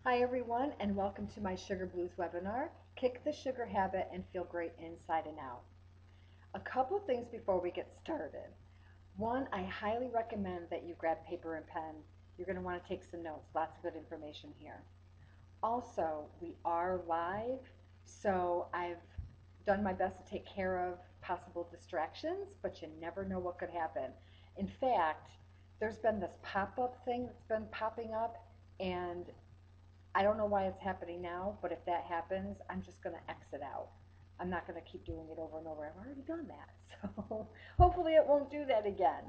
Hi everyone, and welcome to my Sugar Blues webinar, Kick the Sugar Habit and Feel Great Inside and Out. A couple of things before we get started. One, I highly recommend that you grab paper and pen. You're going to want to take some notes, lots of good information here. Also, we are live, so I've done my best to take care of possible distractions, but you never know what could happen. In fact, there's been this pop-up thing that's been popping up, and I don't know why it's happening now, but if that happens, I'm just going to exit out. I'm not going to keep doing it over and over. I've already done that. So hopefully it won't do that again.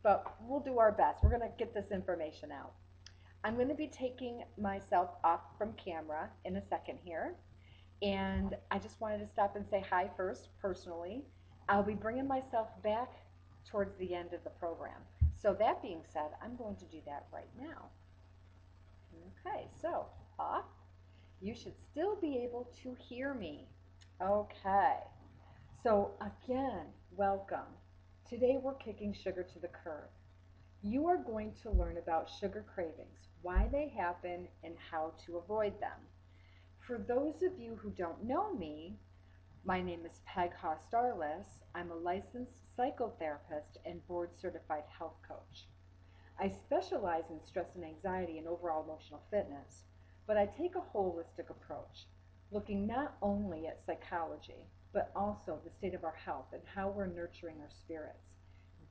But we'll do our best. We're going to get this information out. I'm going to be taking myself off from camera in a second here. And I just wanted to stop and say hi first, personally. I'll be bringing myself back towards the end of the program. So that being said, I'm going to do that right now. Okay, so off. You should still be able to hear me. Okay, so again, welcome. Today we're kicking sugar to the curb. You are going to learn about sugar cravings, why they happen, and how to avoid them. For those of you who don't know me, my name is Peg Haust-Arliss. I'm a licensed psychotherapist and board certified health coach. I specialize in stress and anxiety and overall emotional fitness, but I take a holistic approach, looking not only at psychology, but also the state of our health and how we're nurturing our spirits.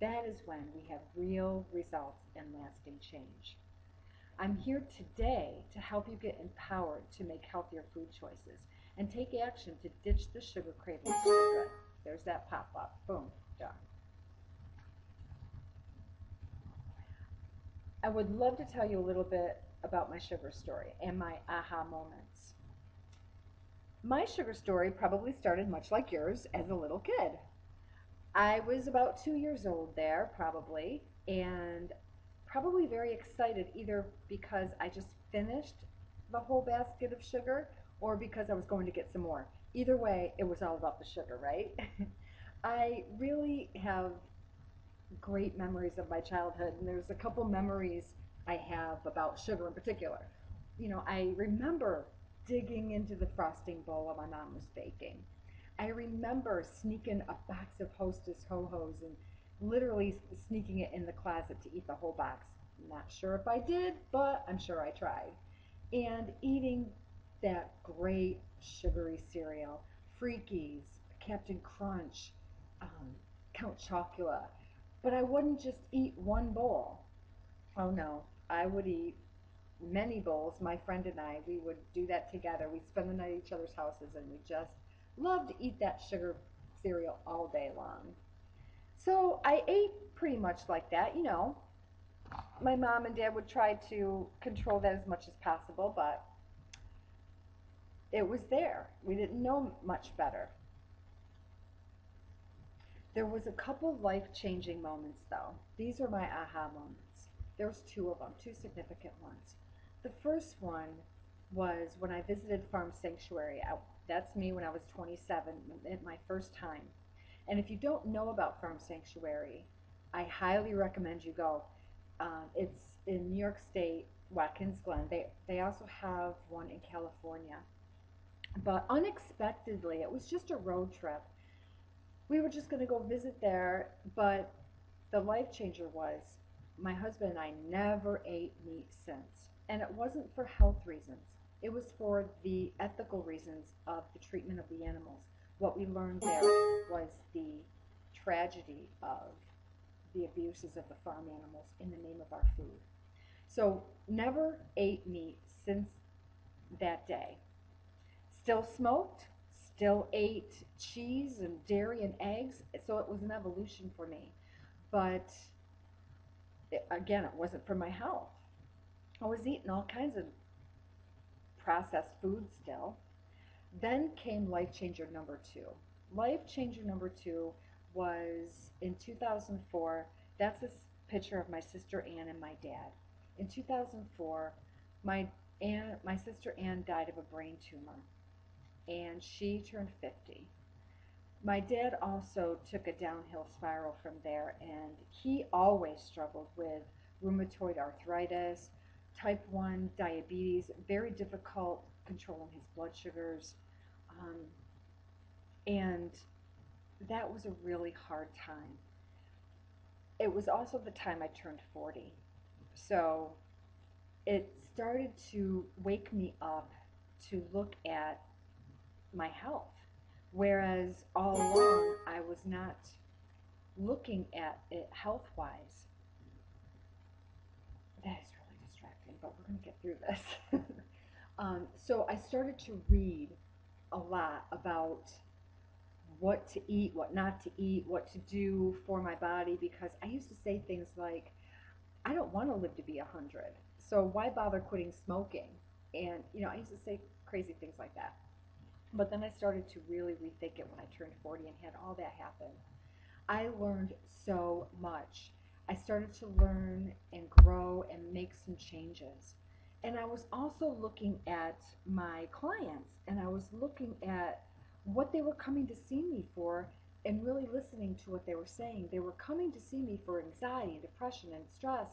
That is when we have real results and lasting change. I'm here today to help you get empowered to make healthier food choices and take action to ditch the sugar craving for good. There's that pop up. Boom, done. I would love to tell you a little bit about my sugar story and my aha moments. My sugar story probably started much like yours as a little kid. I was about 2 years old there, probably, and probably very excited either because I just finished the whole basket of sugar or because I was going to get some more. Either way, it was all about the sugar, right? I really have great memories of my childhood, and there's a couple memories I have about sugar in particular. I remember digging into the frosting bowl while my mom was baking. I remember sneaking a box of Hostess Ho-Hos and literally sneaking it in the closet to eat the whole box. Not sure if I did, but I'm sure I tried. And eating that great sugary cereal, Freakies, Captain Crunch, um, Count Chocula. But I wouldn't just eat one bowl. Oh no, I would eat many bowls. My friend and I, we would do that together. We'd spend the night at each other's houses and we just loved to eat that sugar cereal all day long. So I ate pretty much like that. My mom and dad would try to control that as much as possible, but it was there. We didn't know much better. There was a couple life-changing moments though. These are my aha moments. There was two of them, two significant ones. The first one was when I visited Farm Sanctuary. That's me when I was 27, at my first time. And if you don't know about Farm Sanctuary, I highly recommend you go. It's in New York State, Watkins Glen. They also have one in California. But unexpectedly, it was just a road trip. We were just going to go visit there, but the life changer was my husband and I never ate meat since. And it wasn't for health reasons, it was for the ethical reasons of the treatment of the animals. What we learned there was the tragedy of the abuses of the farm animals in the name of our food. So, never ate meat since that day. Still smoked, still ate cheese and dairy and eggs, so it was an evolution for me. But again, it wasn't for my health. I was eating all kinds of processed food still. Then came life changer number two. Life changer number two was in 2004. That's a picture of my sister Ann and my dad. In 2004, my sister Ann died of a brain tumor, and she turned 50. My dad also took a downhill spiral from there, and he always struggled with rheumatoid arthritis, type 1 diabetes, very difficult controlling his blood sugars. Um, and that was a really hard time. It was also the time I turned 40. So it started to wake me up to look at my health. Whereas all along, I was not looking at it health wise. That is really distracting, but we're going to get through this. So I started to read a lot about what to eat, what not to eat, what to do for my body, because I used to say things like, I don't want to live to be 100. So why bother quitting smoking? And, I used to say crazy things like that. But then I started to really rethink it when I turned 40 and had all that happen. I learned so much. I started to learn and grow and make some changes. And I was also looking at my clients and I was looking at what they were coming to see me for and really listening to what they were saying. They were coming to see me for anxiety and depression and stress,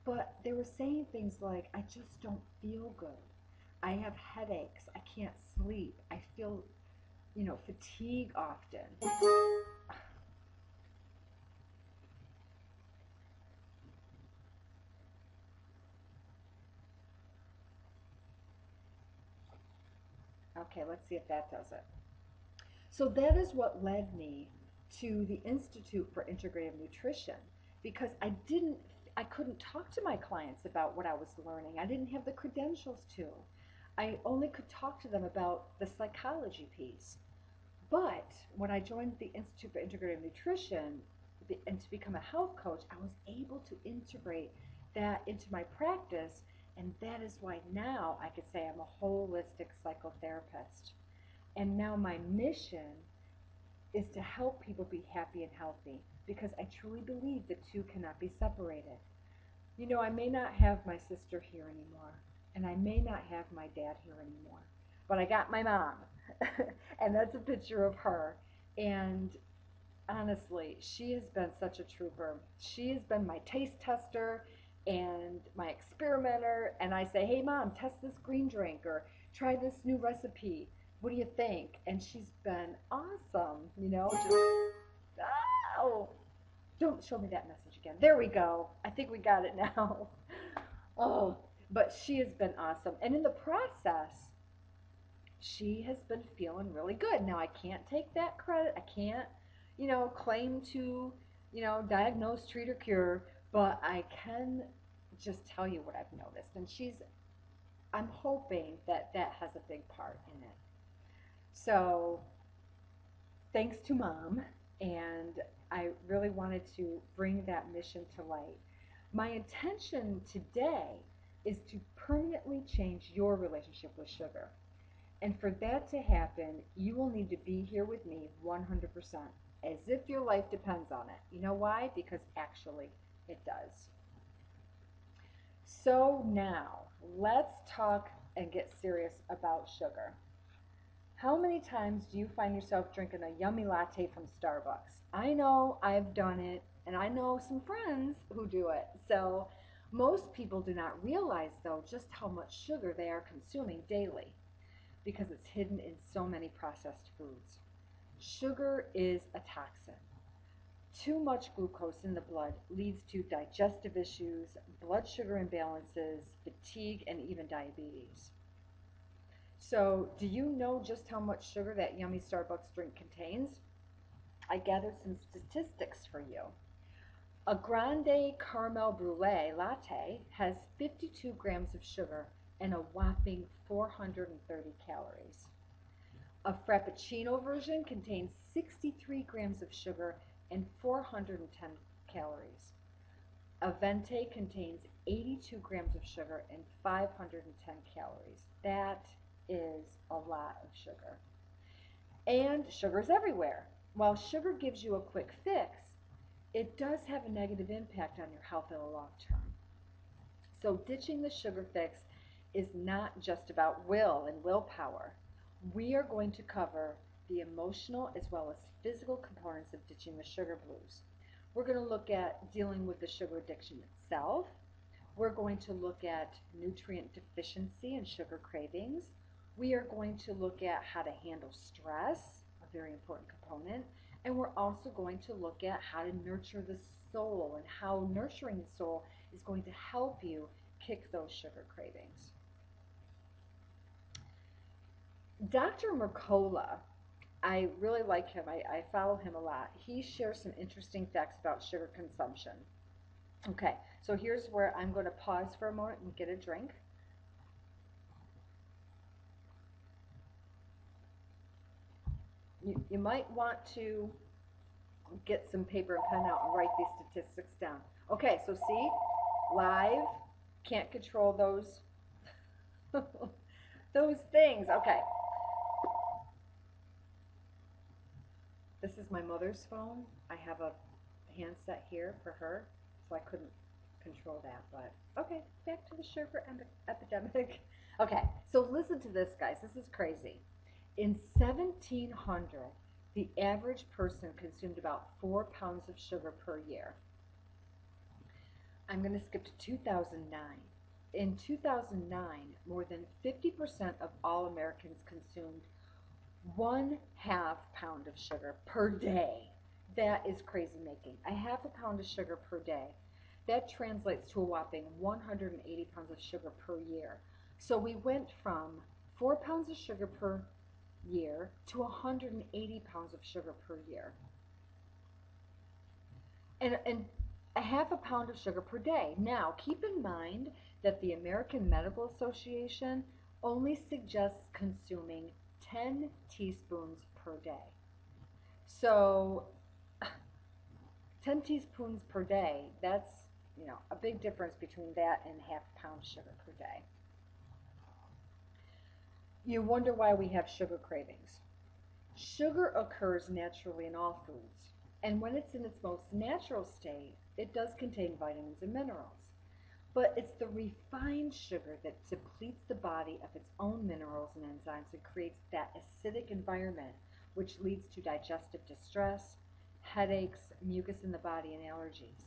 but they were saying things like, I just don't feel good. I have headaches. I can't sleep. I feel, fatigue often. Okay, let's see if that does it. So that is what led me to the Institute for Integrative Nutrition because I couldn't talk to my clients about what I was learning. I didn't have the credentials to. I only could talk to them about the psychology piece. But when I joined the Institute for Integrative Nutrition and to become a health coach, I was able to integrate that into my practice. And that is why now I could say I'm a holistic psychotherapist. And now my mission is to help people be happy and healthy because I truly believe the two cannot be separated. I may not have my sister here anymore, and I may not have my dad here anymore, but I got my mom, and that's a picture of her. And honestly, she has been such a trooper. She has been my taste tester and my experimenter. And I say, hey, mom, test this green drink or try this new recipe. What do you think? And she's been awesome, just, oh, don't show me that message again. There we go. I think we got it now. Oh, but she has been awesome. And in the process, she has been feeling really good. Now, I can't take that credit. I can't, claim to, diagnose, treat, or cure, but I can just tell you what I've noticed. And I'm hoping that that has a big part in it. So, thanks to mom, and I really wanted to bring that mission to light. My intention today is to permanently change your relationship with sugar. And for that to happen, you will need to be here with me 100%, as if your life depends on it. You know why? Because actually, it does. So now, let's talk and get serious about sugar. How many times do you find yourself drinking a yummy latte from Starbucks? I know I've done it, and I know some friends who do it. So, most people do not realize, though, just how much sugar they are consuming daily because it's hidden in so many processed foods. Sugar is a toxin. Too much glucose in the blood leads to digestive issues, blood sugar imbalances, fatigue, and even diabetes. So, do you know just how much sugar that yummy Starbucks drink contains? I gathered some statistics for you. A grande caramel brulee latte has 52 grams of sugar and a whopping 430 calories. A frappuccino version contains 63 grams of sugar and 410 calories. A venti contains 82 grams of sugar and 510 calories. That is a lot of sugar. And sugar's everywhere. While sugar gives you a quick fix, it does have a negative impact on your health in the long term. So, ditching the sugar fix is not just about will and willpower. We are going to cover the emotional as well as physical components of ditching the sugar blues. We're going to look at dealing with the sugar addiction itself. We're going to look at nutrient deficiency and sugar cravings. We are going to look at how to handle stress, a very important component. And we're also going to look at how to nurture the soul and how nurturing the soul is going to help you kick those sugar cravings. Dr. Mercola, I really like him. I follow him a lot. He shares some interesting facts about sugar consumption. Okay, so here's where I'm going to pause for a moment and get a drink. You might want to get some paper and pen out and write these statistics down. Okay, so see, live, can't control those those things. Okay, this is my mother's phone. I have a handset here for her, so I couldn't control that. But okay, back to the sugar epidemic. Okay, so listen to this, guys. This is crazy. In 1700, the average person consumed about 4 pounds of sugar per year. I'm going to skip to 2009. In 2009, more than 50% of all Americans consumed 1/2 pound of sugar per day. That is crazy making. A 1/2 pound of sugar per day. That translates to a whopping 180 pounds of sugar per year. So we went from 4 pounds of sugar per year to 180 pounds of sugar per year. And a 1/2 pound of sugar per day. Now, keep in mind that the American Medical Association only suggests consuming 10 teaspoons per day. So 10 teaspoons per day, that's, a big difference between that and 1/2 pound sugar per day. You wonder why we have sugar cravings. Sugar occurs naturally in all foods, and when it's in its most natural state, it does contain vitamins and minerals. But it's the refined sugar that depletes the body of its own minerals and enzymes and creates that acidic environment, which leads to digestive distress, headaches, mucus in the body, and allergies.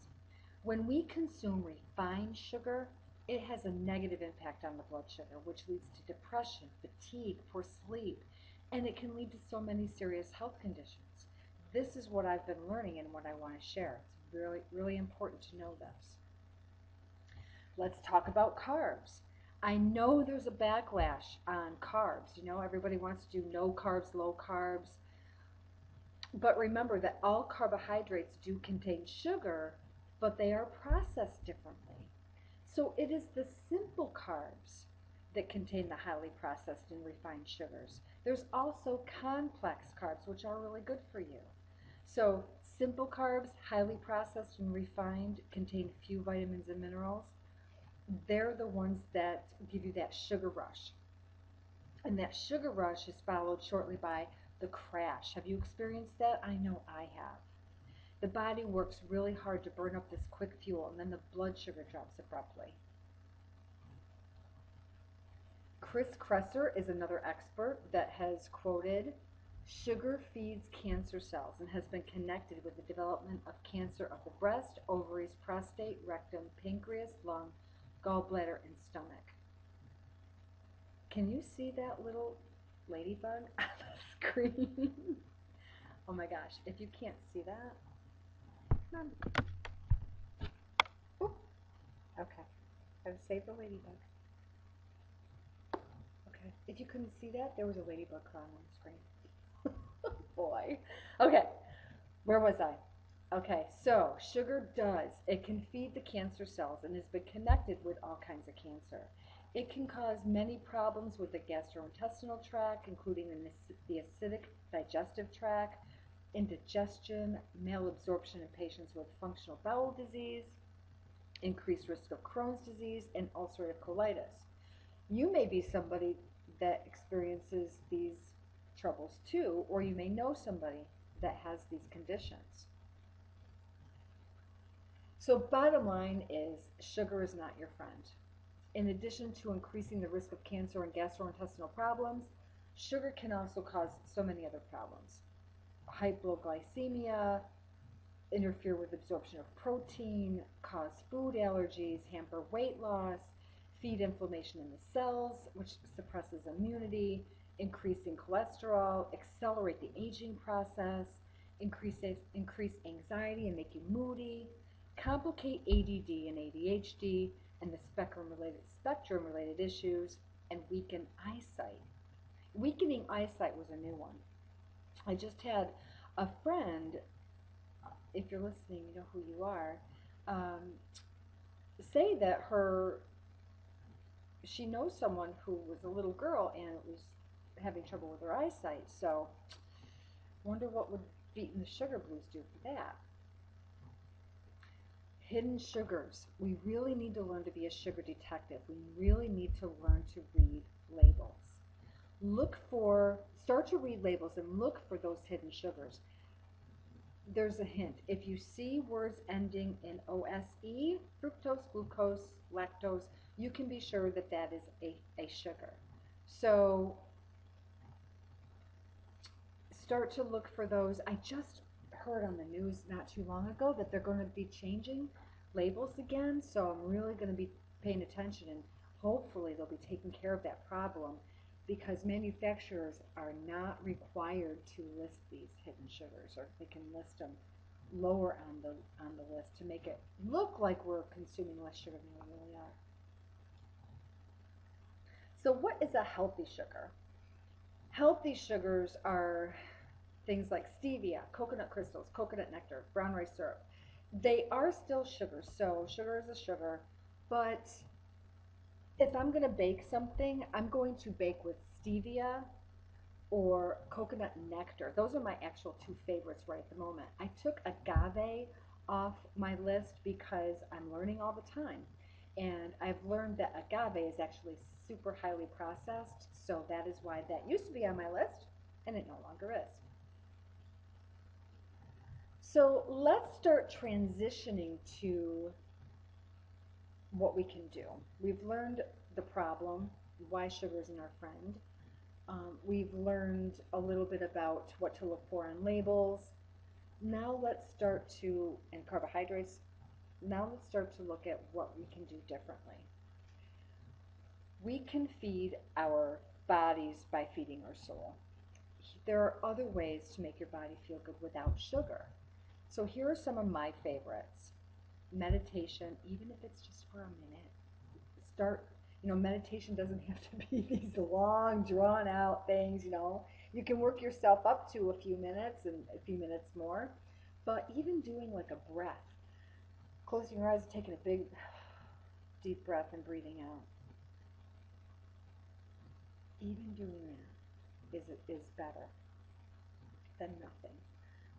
When we consume refined sugar, it has a negative impact on the blood sugar, which leads to depression, fatigue, poor sleep, and it can lead to so many serious health conditions. This is what I've been learning and what I want to share. It's really, really important to know this. Let's talk about carbs. I know there's a backlash on carbs. Everybody wants to do no carbs, low carbs. But remember that all carbohydrates do contain sugar, but they are processed differently. So it is the simple carbs that contain the highly processed and refined sugars. There's also complex carbs, which are really good for you. So simple carbs, highly processed and refined, contain few vitamins and minerals. They're the ones that give you that sugar rush. And that sugar rush is followed shortly by the crash. Have you experienced that? I know I have. The body works really hard to burn up this quick fuel, and then the blood sugar drops abruptly. Chris Kresser is another expert that has quoted, "Sugar feeds cancer cells and has been connected with the development of cancer of the breast, ovaries, prostate, rectum, pancreas, lung, gallbladder, and stomach." Can you see that little ladybug on the screen? Oh my gosh, if you can't see that, come on. Oop. Okay, I've saved the ladybug. Okay, if you couldn't see that, there was a ladybug crawling on the screen. Boy. Okay, where was I? Okay, so sugar it can feed the cancer cells and has been connected with all kinds of cancer. It can cause many problems with the gastrointestinal tract, including the acidic digestive tract, indigestion, malabsorption in patients with functional bowel disease, increased risk of Crohn's disease, and ulcerative colitis. You may be somebody that experiences these troubles too, or you may know somebody that has these conditions. So bottom line is sugar is not your friend. In addition to increasing the risk of cancer and gastrointestinal problems, sugar can also cause so many other problems. Hypoglycemia, interfere with absorption of protein, cause food allergies, hamper weight loss, feed inflammation in the cells, which suppresses immunity, increasing cholesterol, accelerate the aging process, increase anxiety and make you moody, complicate ADD and ADHD and the spectrum related issues, and weaken eyesight. Weakening eyesight was a new one. I just had a friend, if you're listening, you know who you are, um, say that she knows someone who was a little girl and was having trouble with her eyesight. So, wonder what would beating the sugar blues do for that. Hidden sugars. We really need to learn to be a sugar detective. We really need to learn to read labels. Start to read labels and look for those hidden sugars. There's a hint. If you see words ending in OSE, fructose, glucose, lactose, you can be sure that that is a sugar. So start to look for those. I just heard on the news not too long ago that they're going to be changing labels again. So I'm really going to be paying attention, and hopefully they'll be taking care of that problem, because manufacturers are not required to list these hidden sugars, or they can list them lower on the list to make it look like we're consuming less sugar than we really are. So what is a healthy sugar? Healthy sugars are things like stevia, coconut crystals, coconut nectar, brown rice syrup. They are still sugars, so sugar is a sugar, but if I'm going to bake something, I'm going to bake with stevia or coconut nectar. Those are my actual two favorites right at the moment. I took agave off my list because I'm learning all the time. And I've learned that agave is actually super highly processed, so that is why that used to be on my list, and it no longer is. So let's start transitioning to what we can do. We've learned the problem, why sugar isn't our friend. We've learned a little bit about what to look for on labels. Now let's start to, and carbohydrates, now let's start to look at what we can do differently. We can feed our bodies by feeding our soul. There are other ways to make your body feel good without sugar. So here are some of my favorites. Meditation, even if it's just for a minute. Meditation doesn't have to be these long, drawn out things, You can work yourself up to a few minutes and a few minutes more. But even doing like a breath, closing your eyes, taking a big, deep breath and breathing out. Even doing that is better than nothing.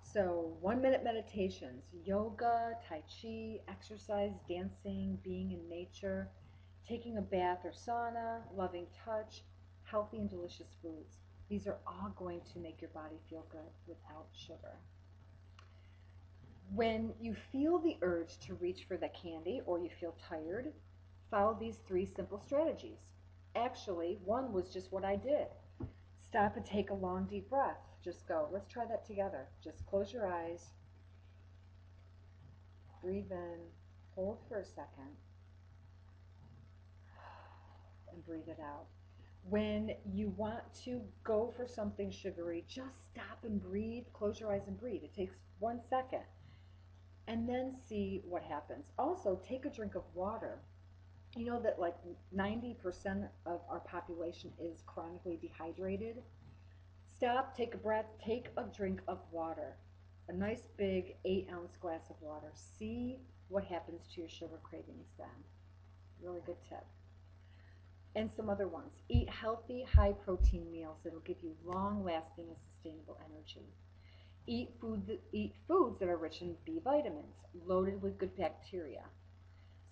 So 1 minute meditations, yoga, tai chi, exercise, dancing, being in nature, taking a bath or sauna, loving touch, healthy and delicious foods. These are all going to make your body feel good without sugar. When you feel the urge to reach for the candy or you feel tired, follow these 3 simple strategies. Actually, one was just what I did. Stop and take a long, deep breath. Just go. Let's try that together. Just close your eyes. Breathe in. Hold for a second. And breathe it out. When you want to go for something sugary, just stop and breathe. Close your eyes and breathe. It takes 1 second. And then see what happens. Also, take a drink of water. You know that like 90% of our population is chronically dehydrated. Stop, take a breath, take a drink of water. A nice big 8-ounce glass of water. See what happens to your sugar cravings then. Really good tip. And some other ones. Eat healthy, high protein meals that'll give you long lasting and sustainable energy. Eat foods that are rich in B vitamins, loaded with good bacteria,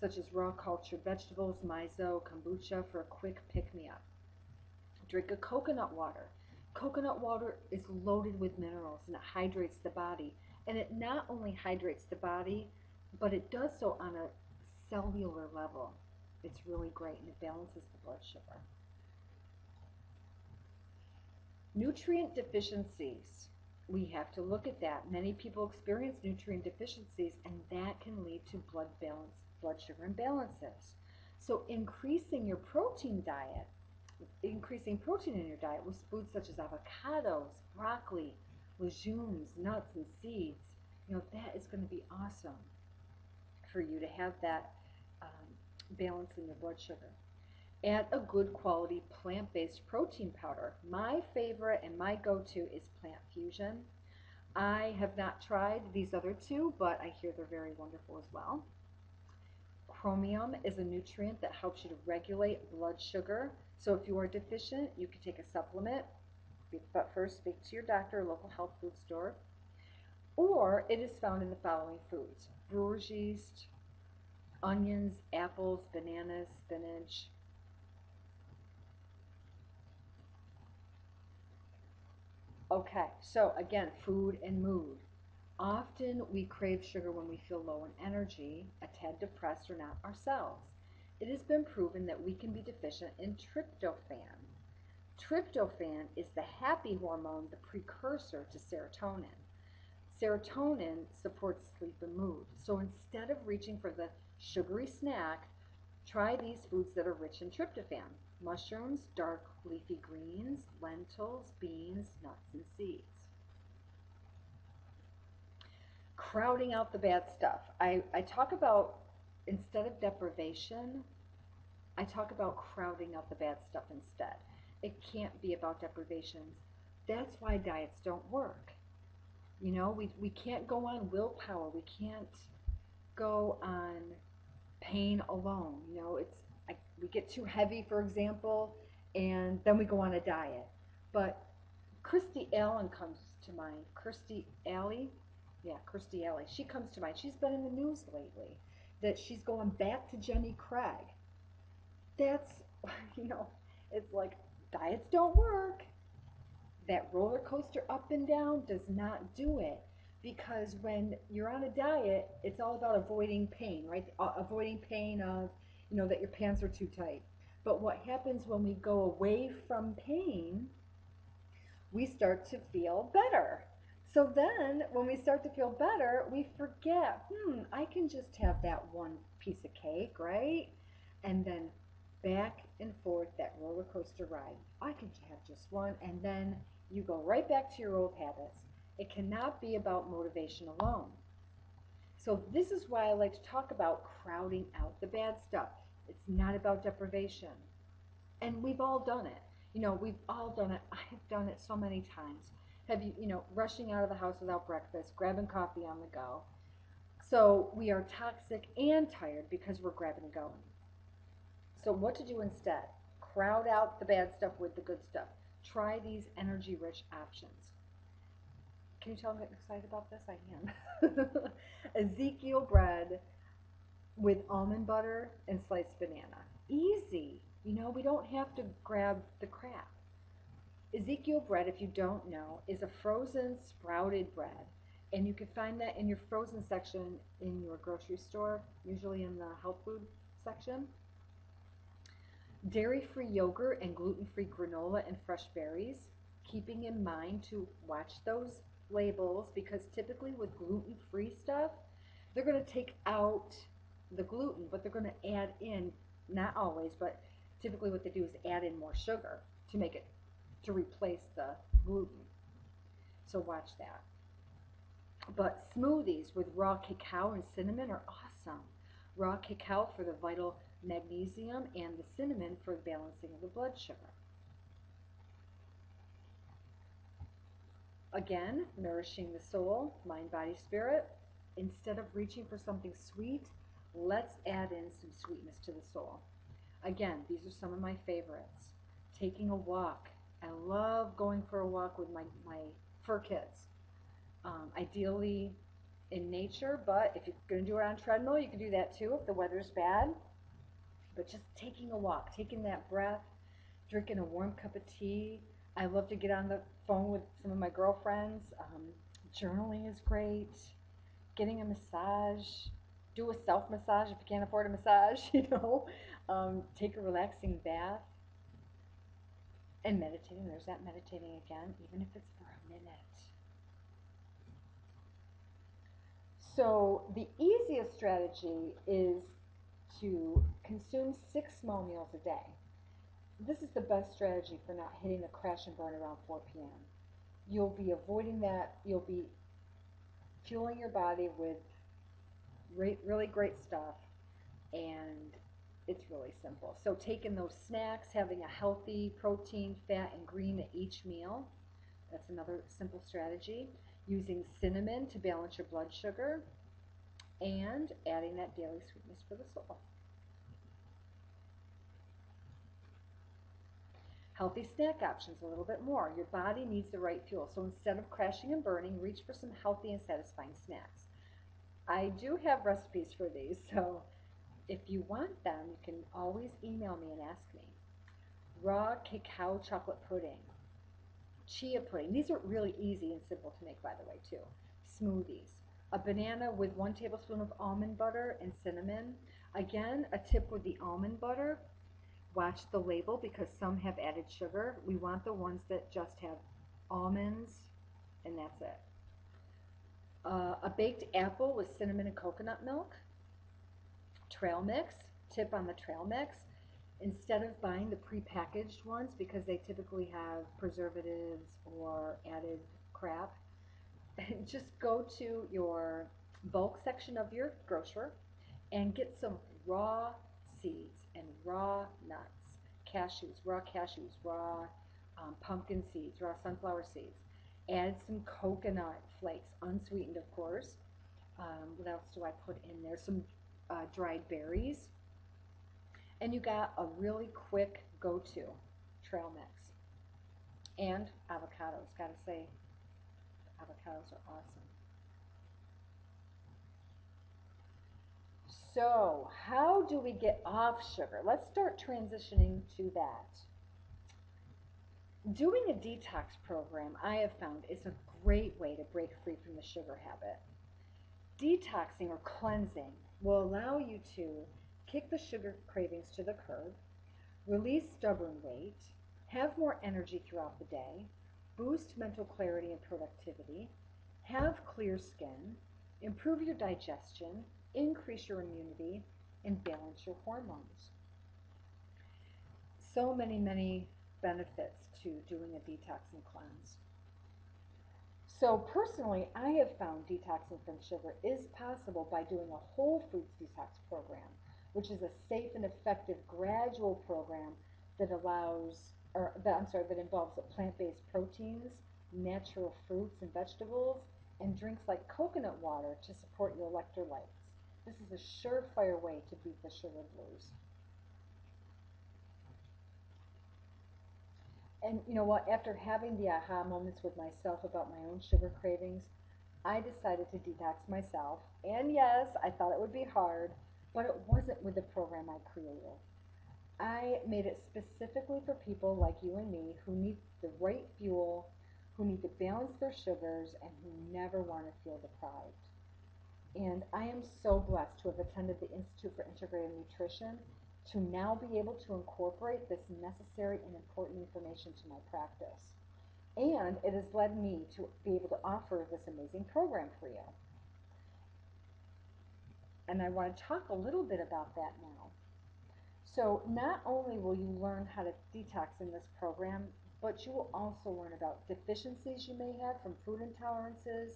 such as raw cultured vegetables, miso, kombucha for a quick pick-me-up. Drink a coconut water. Coconut water is loaded with minerals and it hydrates the body. And it not only hydrates the body, but it does so on a cellular level. It's really great and it balances the blood sugar. Nutrient deficiencies. We have to look at that. Many people experience nutrient deficiencies, and that can lead to blood sugar imbalances. So increasing protein in your diet with foods such as avocados, broccoli, legumes, nuts, and seeds, that is going to be awesome for you to have that balance in your blood sugar. Add a good quality plant-based protein powder. My favorite and my go-to is Plant Fusion. I have not tried these other two, but I hear they're very wonderful as well. Chromium is a nutrient that helps you to regulate blood sugar. So if you are deficient, you can take a supplement, but first speak to your doctor or local health food store. Or it is found in the following foods: brewer's yeast, onions, apples, bananas, spinach. Okay, so again, food and mood. Often we crave sugar when we feel low in energy, a tad depressed, or not ourselves. It has been proven that we can be deficient in tryptophan. Tryptophan is the happy hormone, the precursor to serotonin. Serotonin supports sleep and mood. So instead of reaching for the sugary snack, try these foods that are rich in tryptophan: mushrooms, dark leafy greens, lentils, beans, nuts, and seeds. Crowding out the bad stuff. I talk about, instead of deprivation, I talk about crowding out the bad stuff instead. It can't be about deprivations. That's why diets don't work. We can't go on willpower. We can't go on pain alone. We get too heavy, for example, and then we go on a diet. But Christy Allen comes to mind. Christy Alley, yeah, Christy Alley. She comes to mind. She's been in the news lately that she's going back to Jenny Craig. That's, you know, it's like diets don't work. That roller coaster up and down does not do it, because when you're on a diet, it's all about avoiding pain, right? Avoiding pain of, that your pants are too tight. But what happens when we go away from pain, we start to feel better. So then, when we start to feel better, we forget, I can just have that one piece of cake, right? And then back and forth, that roller coaster ride. I can have just one, and then you go right back to your old habits. It cannot be about motivation alone. So, this is why I like to talk about crowding out the bad stuff. It's not about deprivation. And we've all done it. We've all done it. I have done it so many times. Have you, rushing out of the house without breakfast, grabbing coffee on the go. So we are toxic and tired because we're grabbing and going. So what to do instead? Crowd out the bad stuff with the good stuff. Try these energy rich options. Can you tell I'm getting excited about this? I am. Ezekiel bread with almond butter and sliced banana. Easy. We don't have to grab the crap. Ezekiel bread, if you don't know, is a frozen sprouted bread. And you can find that in your frozen section in your grocery store, usually in the health food section. Dairy-free yogurt and gluten-free granola and fresh berries. Keeping in mind to watch those labels, because typically with gluten-free stuff, they're going to take out the gluten, but they're going to add in, not always, but typically what they do is add in more sugar to make it, to replace the gluten. So watch that. But smoothies with raw cacao and cinnamon are awesome. Raw cacao for the vital magnesium, and the cinnamon for the balancing of the blood sugar. Again, nourishing the soul, mind, body, spirit. Instead of reaching for something sweet, let's add in some sweetness to the soul. Again, these are some of my favorites. Taking a walk. I love going for a walk with my fur kids. Ideally in nature, but if you're going to do it on treadmill, you can do that too if the weather's bad. But just taking a walk, taking that breath, drinking a warm cup of tea. I love to get on the phone with some of my girlfriends. Journaling is great. Getting a massage. Do a self massage if you can't afford a massage, Take a relaxing bath. And meditating, there's that meditating again, even if it's for a minute. So the easiest strategy is to consume 6 small meals a day. This is the best strategy for not hitting a crash and burn around 4 p.m. You'll be avoiding that. You'll be fueling your body with really great stuff, and it's really simple. So taking those snacks, having a healthy protein, fat, and green at each meal. That's another simple strategy. Using cinnamon to balance your blood sugar, and adding that daily sweetness for the soul. Healthy snack options, a little bit more. Your body needs the right fuel. So instead of crashing and burning, reach for some healthy and satisfying snacks. I do have recipes for these, so if you want them, you can always email me and ask me. Raw cacao chocolate pudding, chia pudding. These are really easy and simple to make, by the way, too. Smoothies. A banana with 1 tablespoon of almond butter and cinnamon. Again, a tip with the almond butter. Watch the label because some have added sugar. We want the ones that just have almonds, and that's it. A baked apple with cinnamon and coconut milk. Trail mix. Tip on the trail mix. Instead of buying the prepackaged ones because they typically have preservatives or added crap, just go to your bulk section of your grocer and get some raw seeds and raw nuts, raw pumpkin seeds, raw sunflower seeds. Add some coconut flakes, unsweetened, of course. What else do I put in there? Some dried berries. And you got a really quick go-to trail mix. And avocados. Gotta say, avocados are awesome. So, how do we get off sugar? Let's start transitioning to that. Doing a detox program, I have found, is a great way to break free from the sugar habit. Detoxing or cleansing will allow you to kick the sugar cravings to the curb, release stubborn weight, have more energy throughout the day, boost mental clarity and productivity, have clear skin, improve your digestion, increase your immunity, and balance your hormones. So many benefits to doing a detox and cleanse. So personally, I have found detoxing from sugar is possible by doing a whole foods detox program, which is a safe and effective gradual program that that involves plant-based proteins, natural fruits and vegetables, and drinks like coconut water to support your electrolytes. This is a surefire way to beat the sugar blues. And you know what? After having the aha moments with myself about my own sugar cravings, I decided to detox myself. And yes, I thought it would be hard, but it wasn't with the program I created. I made it specifically for people like you and me who need the right fuel, who need to balance their sugars, and who never want to feel deprived. And I am so blessed to have attended the Institute for Integrative Nutrition to now be able to incorporate this necessary and important information to my practice. And it has led me to be able to offer this amazing program for you. And I want to talk a little bit about that now. So not only will you learn how to detox in this program, but you will also learn about deficiencies you may have from food intolerances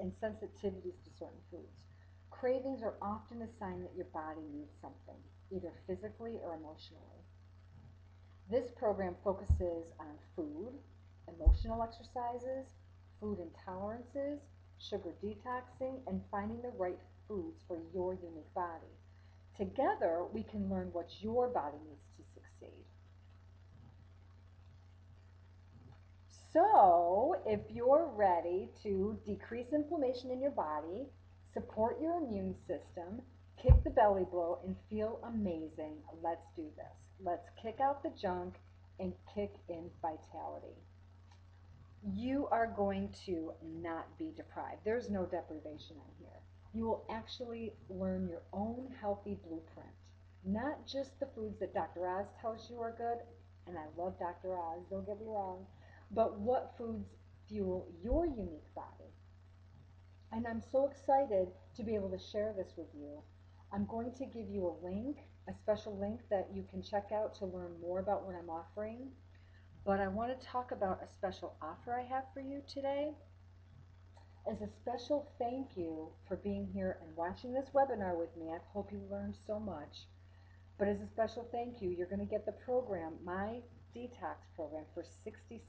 and sensitivities to certain foods. Cravings are often a sign that your body needs something, either physically or emotionally. This program focuses on food, emotional exercises, food intolerances, sugar detoxing, and finding the right foods for your unique body. Together, we can learn what your body needs to succeed. So, if you're ready to decrease inflammation in your body, support your immune system, kick the belly blow, and feel amazing, let's do this. Let's kick out the junk and kick in vitality. You are going to not be deprived. There's no deprivation on here. You will actually learn your own healthy blueprint. Not just the foods that Dr. Oz tells you are good, and I love Dr. Oz, don't get me wrong, but what foods fuel your unique body. And I'm so excited to be able to share this with you. I'm going to give you a link, a special link that you can check out to learn more about what I'm offering. But I want to talk about a special offer I have for you today. As a special thank you for being here and watching this webinar with me, I hope you learned so much. But as a special thank you, you're going to get the program, my detox program, for $67.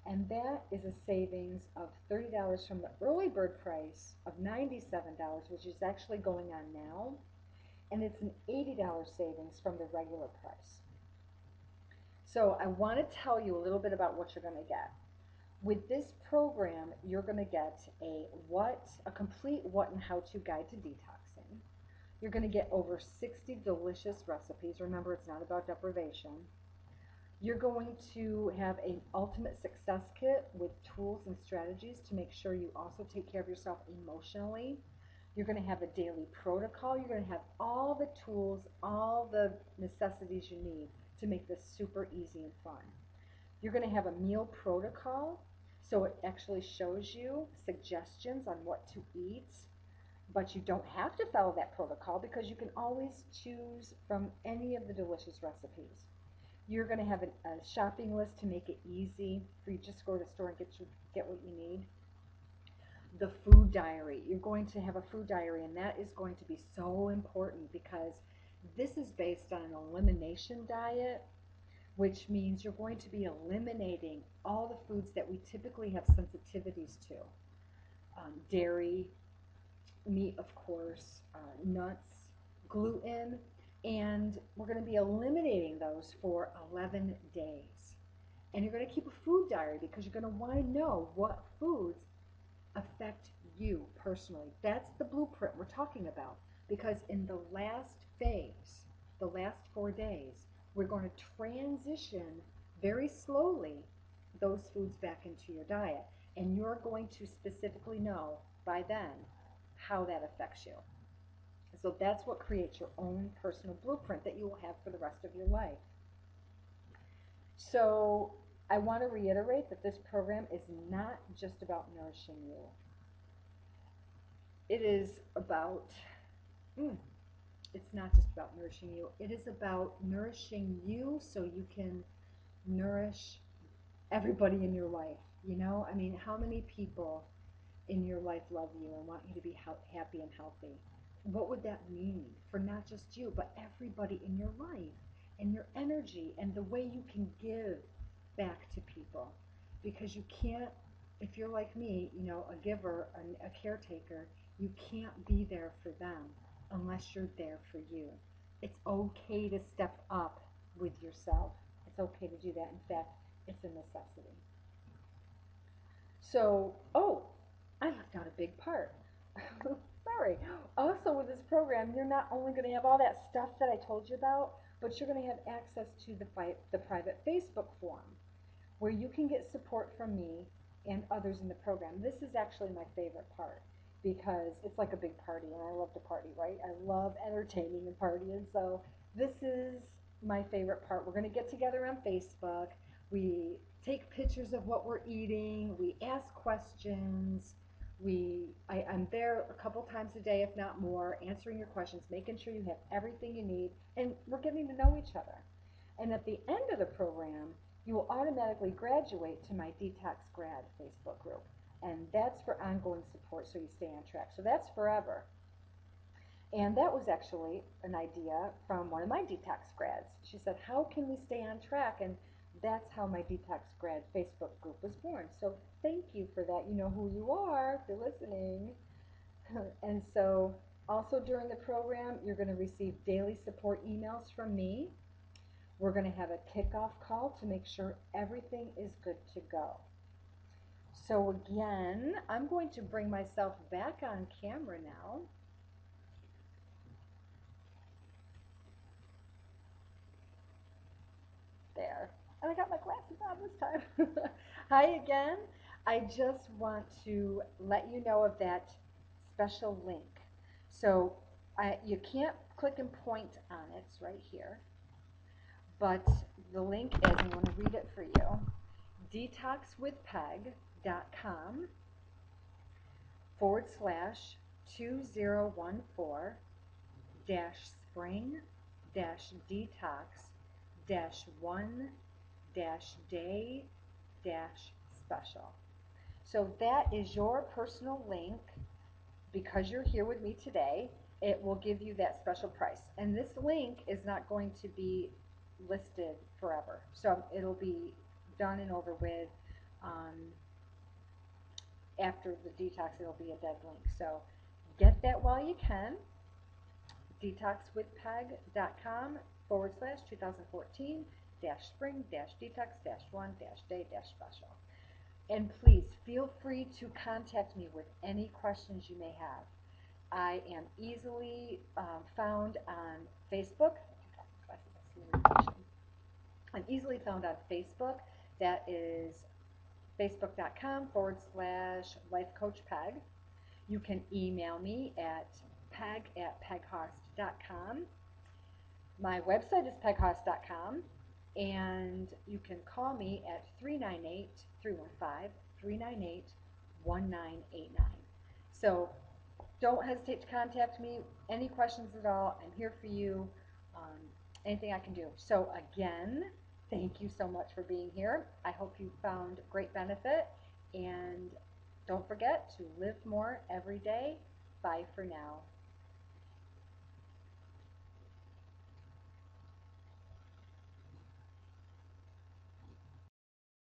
And that is a savings of $30 from the early bird price of $97, which is actually going on now. And it's an $80 savings from the regular price. So I want to tell you a little bit about what you're going to get. With this program, you're going to get a complete what and how to guide to detoxing. You're going to get over 60 delicious recipes. Remember, it's not about deprivation. You're going to have an ultimate success kit with tools and strategies to make sure you also take care of yourself emotionally. You're going to have a daily protocol. You're going to have all the tools, all the necessities you need to make this super easy and fun. You're going to have a meal protocol, so it actually shows you suggestions on what to eat, but you don't have to follow that protocol because you can always choose from any of the delicious recipes. You're going to have a shopping list to make it easy for you to just go to the store and get what you need. The food diary. You're going to have a food diary, and that is going to be so important because this is based on an elimination diet, which means you're going to be eliminating all the foods that we typically have sensitivities to. Dairy, meat, of course, nuts, gluten, and we're going to be eliminating those for 11 days. And you're going to keep a food diary because you're going to want to know what foods affect you personally. That's the blueprint we're talking about, because in the last phase, the last 4 days, we're going to transition very slowly those foods back into your diet. And you're going to specifically know by then how that affects you. So that's what creates your own personal blueprint that you will have for the rest of your life. So I want to reiterate that this program is not just about nourishing you. It is about, it's not just about nourishing you. It is about nourishing you so you can nourish everybody in your life. You know, I mean, how many people in your life love you and want you to be happy and healthy? What would that mean for not just you, but everybody in your life, and your energy and the way you can give back to people? Because you can't, if you're like me, you know, a giver, a caretaker, you can't be there for them unless you're there for you. It's okay to step up with yourself. It's okay to do that. In fact, it's a necessity. So, I left out a big part. Sorry. Also, with this program, you're not only going to have all that stuff that I told you about, but you're going to have access to the private Facebook forum where you can get support from me and others in the program. This is actually my favorite part because it's like a big party, and I love to party, right? I love entertaining and partying, so this is my favorite part. We're going to get together on Facebook. We take pictures of what we're eating. We ask questions. I'm there a couple times a day, if not more, answering your questions, making sure you have everything you need, and we're getting to know each other. And at the end of the program, you will automatically graduate to my Detox Grad Facebook group. And that's for ongoing support so you stay on track. So that's forever. And that was actually an idea from one of my Detox Grads. She said, how can we stay on track? And that's how my Detox Grad Facebook group was born. So thank you for that. You know who you are if you're listening. And so also during the program, you're going to receive daily support emails from me. We're going to have a kickoff call to make sure everything is good to go. So again, I'm going to bring myself back on camera now. There. And I got my glasses on this time. Hi again. I just want to let you know of that special link. So you can't click and point on it. It's right here. But the link is, I'm going to read it for you, detoxwithpeg.com /2014 spring detox one day special. So that is your personal link. Because you're here with me today, it will give you that special price. And this link is not going to be listed forever. So it'll be done and over with. Um, After the detox, it'll be a dead link. So get that while you can. Detoxwithpeg.com /2014 spring detox one day special. And please feel free to contact me with any questions you may have. I am easily found on Facebook. I'm easily found on Facebook. That is facebook.com /lifecoachpeg. You can email me at peg@peghaust.com. My website is peghaust.com, and you can call me at 398-315-398-1989. So don't hesitate to contact me. Any questions at all, I'm here for you. Um, Anything I can do. So again, thank you so much for being here. I hope you found great benefit, and don't forget to live more every day. Bye for now.